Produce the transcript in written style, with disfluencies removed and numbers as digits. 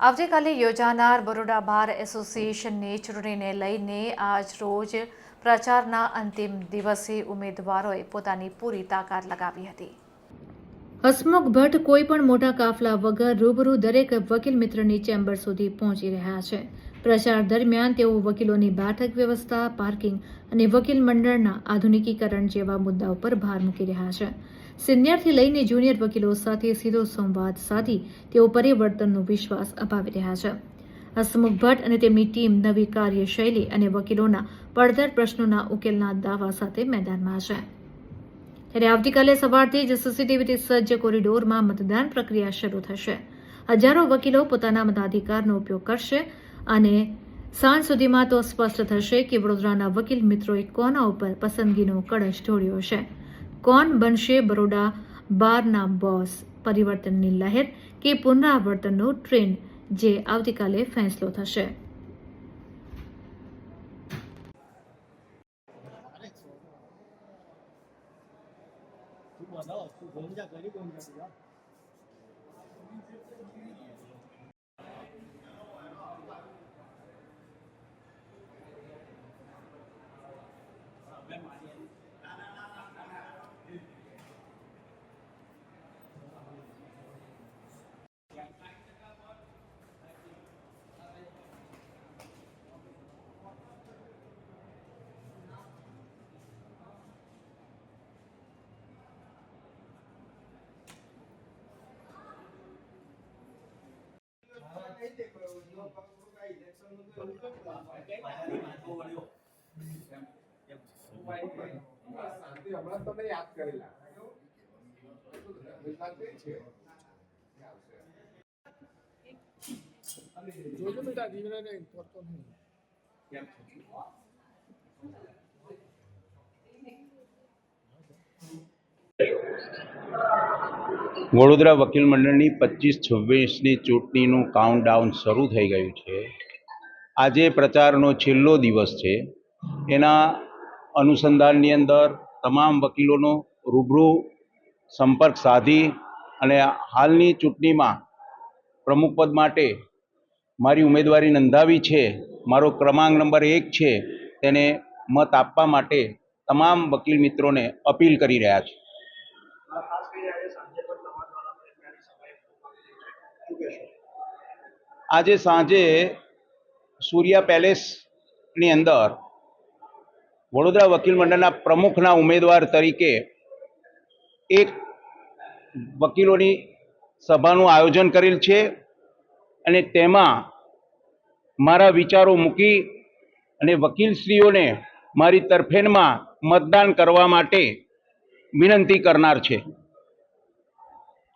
આવતીકાલે યોજાનાર બરોડા બાર એસોસિએશનની ચૂંટણીને લઈને આજ રોજ પ્રચારના અંતિમ દિવસે ઉમેદવારોએ પોતાની પૂરી તાકાત લગાવી હતી. હસમુખ ભટ્ટ કોઈ પણ મોટા કાફલા વગર રૂબરૂ દરેક વકીલ મિત્રની ચેમ્બર સુધી પહોંચી રહ્યા છે. પ્રચાર દરમિયાન તેઓ વકીલોની બેઠક વ્યવસ્થા, પાર્કિંગ અને વકીલ મંડળના આધુનિકીકરણ જેવા મુદ્દાઓ પર ભાર મૂકી રહ્યા છે. સિનિયરથી લઈને જુનિયર વકીલો સાથે સીધો સંવાદ સાધી તેઓ પરિવર્તનનો વિશ્વાસ અપાવી રહ્યા છે. હસમુખ ભટ્ટ અને તેમની ટીમ નવી કાર્યશૈલી અને વકીલોના પડતર પ્રશ્નોના ઉકેલના દાવા સાથે મેદાનમાં છે. ત્યારે આવતીકાલે સવારથી જ સીસીટીવીથી સજ્જ કોરિડોરમાં મતદાન પ્રક્રિયા શરૂ થશે. હજારો વકીલો પોતાના મતાધિકારનો ઉપયોગ કરશે અને સાંજ સુધીમાં તો સ્પષ્ટ થશે કે વડોદરાના વકીલ મિત્રોએ કોના ઉપર પસંદગીનો કળશ ઢોળ્યો છે. કોણ બનશે બરોડા બારના બોસ? પરિવર્તનની લહેર કે પુનરાવર્તનનો ટ્રેન્ડ? જે આવતીકાલે ફેંસલો થશે. વડોદરા વકીલ મંડળની 25-26ની ચૂંટણીનું કાઉન્ટડાઉન શરૂ થઈ ગયું છે. આજે પ્રચારનો છેલ્લો દિવસ છે. એના અનુસંધાનની અંદર તમામ વકીલોનો રૂબરૂ સંપર્ક સાધી અને હાલની ચૂંટણીમાં પ્રમુખ પદ માટે મારી ઉમેદવારી નોંધાવી છે. મારો ક્રમાંક નંબર 1 છે. તેને મત આપવા માટે તમામ વકીલ મિત્રોને અપીલ કરી રહ્યા છે. આજે સાંજે સૂર્યા પેલેસની અંદર વડોદરા વકીલ મંડળના પ્રમુખના ઉમેદવાર તરીકે એક વકીલોની સભાનું આયોજન કરેલ છે અને તેમાં મારા વિચારો મૂકી અને વકીલશ્રીઓને મારી તરફેણમાં મતદાન કરવા માટે વિનંતી કરનાર છે.